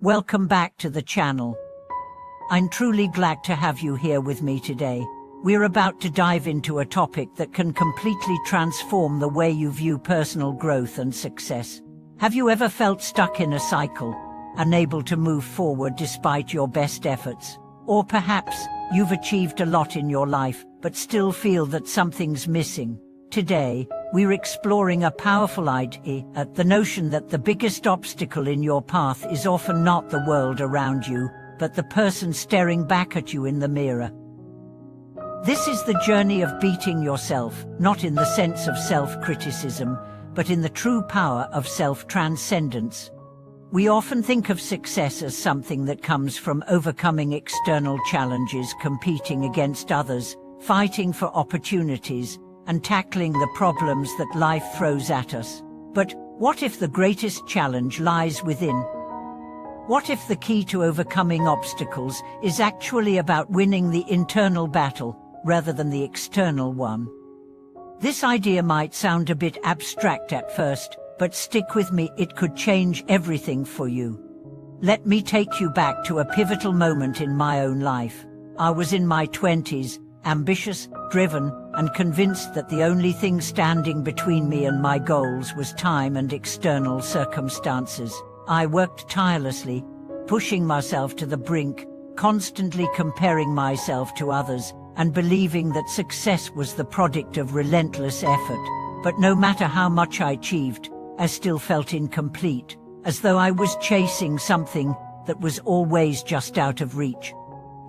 Welcome back to the channel. I'm truly glad to have you here with me today. We're about to dive into a topic that can completely transform the way you view personal growth and success. Have you ever felt stuck in a cycle, unable to move forward despite your best efforts? Or perhaps you've achieved a lot in your life, but still feel that something's missing. Today, we're exploring a powerful idea, the notion that the biggest obstacle in your path is often not the world around you, but the person staring back at you in the mirror. This is the journey of beating yourself, not in the sense of self-criticism, but in the true power of self-transcendence. We often think of success as something that comes from overcoming external challenges, competing against others, fighting for opportunities, and tackling the problems that life throws at us. But what if the greatest challenge lies within? What if the key to overcoming obstacles is actually about winning the internal battle rather than the external one? This idea might sound a bit abstract at first, but stick with me, it could change everything for you. Let me take you back to a pivotal moment in my own life. I was in my 20s, ambitious, driven, and convinced that the only thing standing between me and my goals was time and external circumstances. I worked tirelessly, pushing myself to the brink, constantly comparing myself to others, and believing that success was the product of relentless effort. But no matter how much I achieved, I still felt incomplete, as though I was chasing something that was always just out of reach.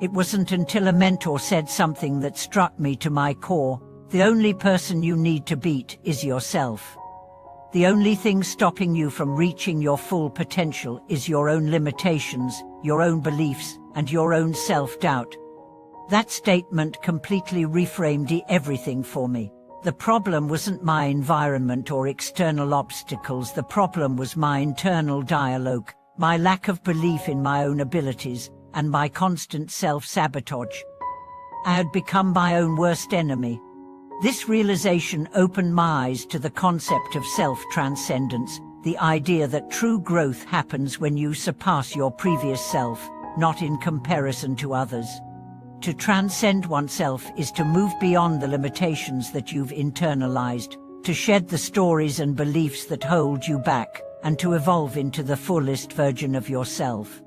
It wasn't until a mentor said something that struck me to my core: the only person you need to beat is yourself. The only thing stopping you from reaching your full potential is your own limitations, your own beliefs, and your own self-doubt. That statement completely reframed everything for me. The problem wasn't my environment or external obstacles. The problem was my internal dialogue, my lack of belief in my own abilities, and my constant self-sabotage. I had become my own worst enemy. This realization opened my eyes to the concept of self-transcendence, the idea that true growth happens when you surpass your previous self, not in comparison to others. To transcend oneself is to move beyond the limitations that you've internalized, to shed the stories and beliefs that hold you back, and to evolve into the fullest version of yourself.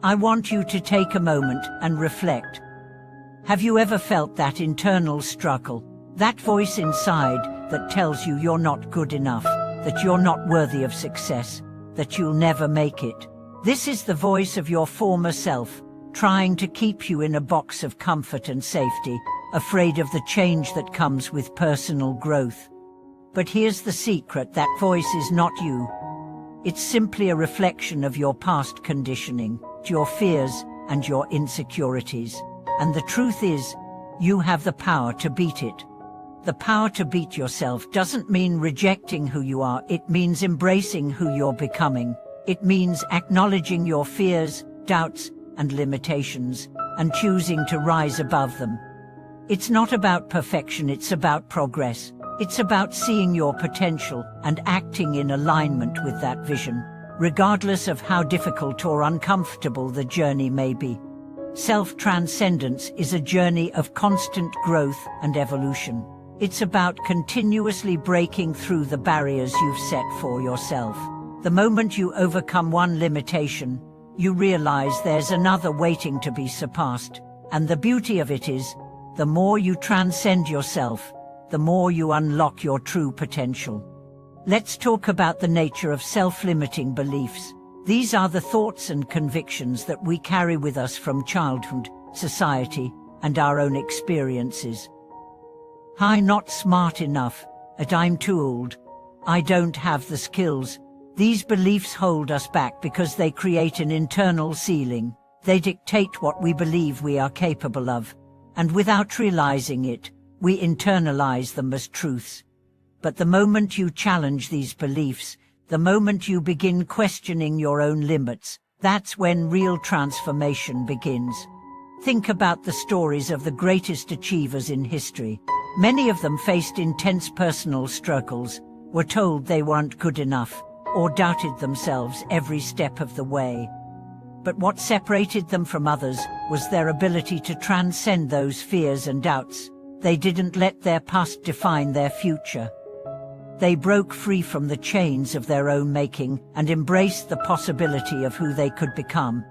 I want you to take a moment and reflect. Have you ever felt that internal struggle, that voice inside that tells you you're not good enough, that you're not worthy of success, that you'll never make it? This is the voice of your former self, trying to keep you in a box of comfort and safety, afraid of the change that comes with personal growth. But here's the secret: that voice is not you. It's simply a reflection of your past conditioning, your fears, and your insecurities. And the truth is, you have the power to beat it. The power to beat yourself doesn't mean rejecting who you are, it means embracing who you're becoming. It means acknowledging your fears, doubts, and limitations, and choosing to rise above them. It's not about perfection, it's about progress. It's about seeing your potential and acting in alignment with that vision, regardless of how difficult or uncomfortable the journey may be. Self-transcendence is a journey of constant growth and evolution. It's about continuously breaking through the barriers you've set for yourself. The moment you overcome one limitation, you realize there's another waiting to be surpassed. And the beauty of it is, the more you transcend yourself, the more you unlock your true potential. Let's talk about the nature of self-limiting beliefs. These are the thoughts and convictions that we carry with us from childhood, society, and our own experiences. I'm not smart enough, and I'm too old. I don't have the skills. These beliefs hold us back because they create an internal ceiling. They dictate what we believe we are capable of. And without realizing it, we internalize them as truths. But the moment you challenge these beliefs, the moment you begin questioning your own limits, that's when real transformation begins. Think about the stories of the greatest achievers in history. Many of them faced intense personal struggles, were told they weren't good enough, or doubted themselves every step of the way. But what separated them from others was their ability to transcend those fears and doubts. They didn't let their past define their future. They broke free from the chains of their own making and embraced the possibility of who they could become.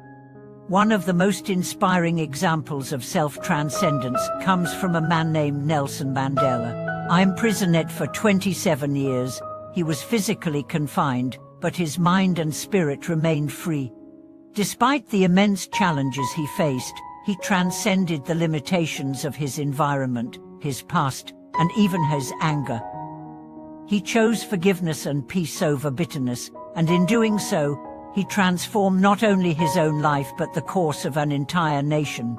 One of the most inspiring examples of self-transcendence comes from a man named Nelson Mandela. Imprisoned for 27 years, he was physically confined, but his mind and spirit remained free. Despite the immense challenges he faced, he transcended the limitations of his environment, his past, and even his anger. He chose forgiveness and peace over bitterness, and in doing so, he transformed not only his own life but the course of an entire nation.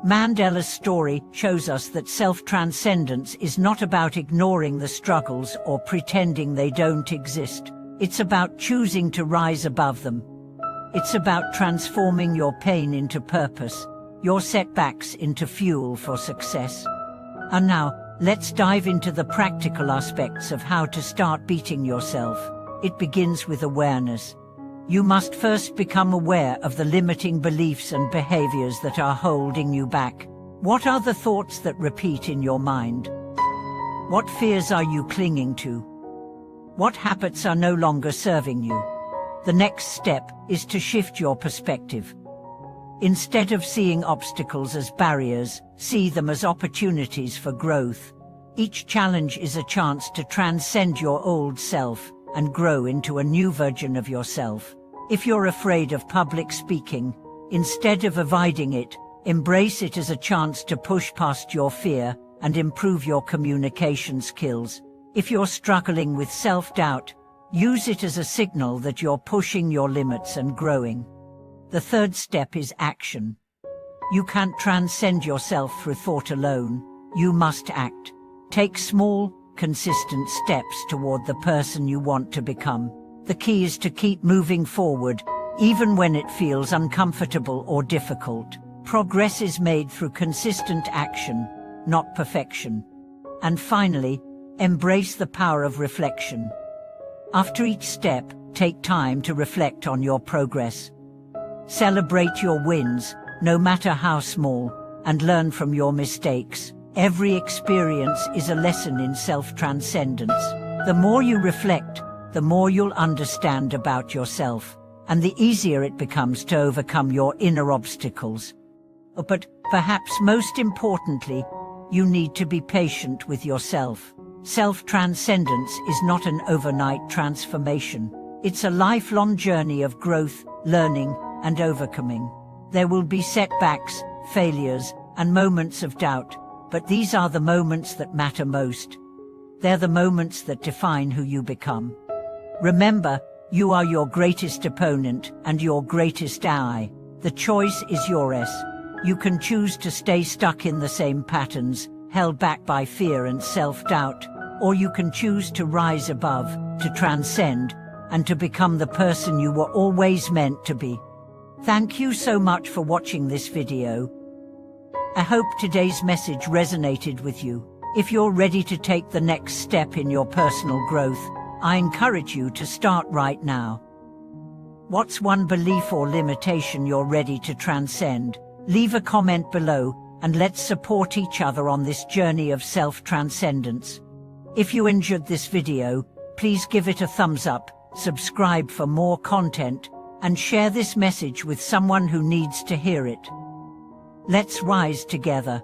Mandela's story shows us that self-transcendence is not about ignoring the struggles or pretending they don't exist. It's about choosing to rise above them. It's about transforming your pain into purpose, your setbacks into fuel for success. And now, let's dive into the practical aspects of how to start beating yourself. It begins with awareness. You must first become aware of the limiting beliefs and behaviors that are holding you back. What are the thoughts that repeat in your mind? What fears are you clinging to? What habits are no longer serving you? The next step is to shift your perspective. Instead of seeing obstacles as barriers, see them as opportunities for growth. Each challenge is a chance to transcend your old self and grow into a new version of yourself. If you're afraid of public speaking, instead of avoiding it, embrace it as a chance to push past your fear and improve your communication skills. If you're struggling with self-doubt, use it as a signal that you're pushing your limits and growing. The third step is action. You can't transcend yourself through thought alone. You must act. Take small, consistent steps toward the person you want to become. The key is to keep moving forward, even when it feels uncomfortable or difficult. Progress is made through consistent action, not perfection. And finally, embrace the power of reflection. After each step, take time to reflect on your progress. Celebrate your wins, no matter how small, and learn from your mistakes. Every experience is a lesson in self-transcendence. The more you reflect, the more you'll understand about yourself, and the easier it becomes to overcome your inner obstacles. But perhaps most importantly, you need to be patient with yourself. Self-transcendence is not an overnight transformation. It's a lifelong journey of growth, learning, and overcoming. There will be setbacks, failures, and moments of doubt, but these are the moments that matter most. They're the moments that define who you become. Remember, you are your greatest opponent and your greatest ally. The choice is yours. You can choose to stay stuck in the same patterns, held back by fear and self-doubt, or you can choose to rise above, to transcend, and to become the person you were always meant to be. Thank you so much for watching this video. I hope today's message resonated with you. If you're ready to take the next step in your personal growth, I encourage you to start right now. What's one belief or limitation you're ready to transcend? Leave a comment below, and let's support each other on this journey of self-transcendence. If you enjoyed this video, please give it a thumbs up, subscribe for more content, and share this message with someone who needs to hear it. Let's rise together.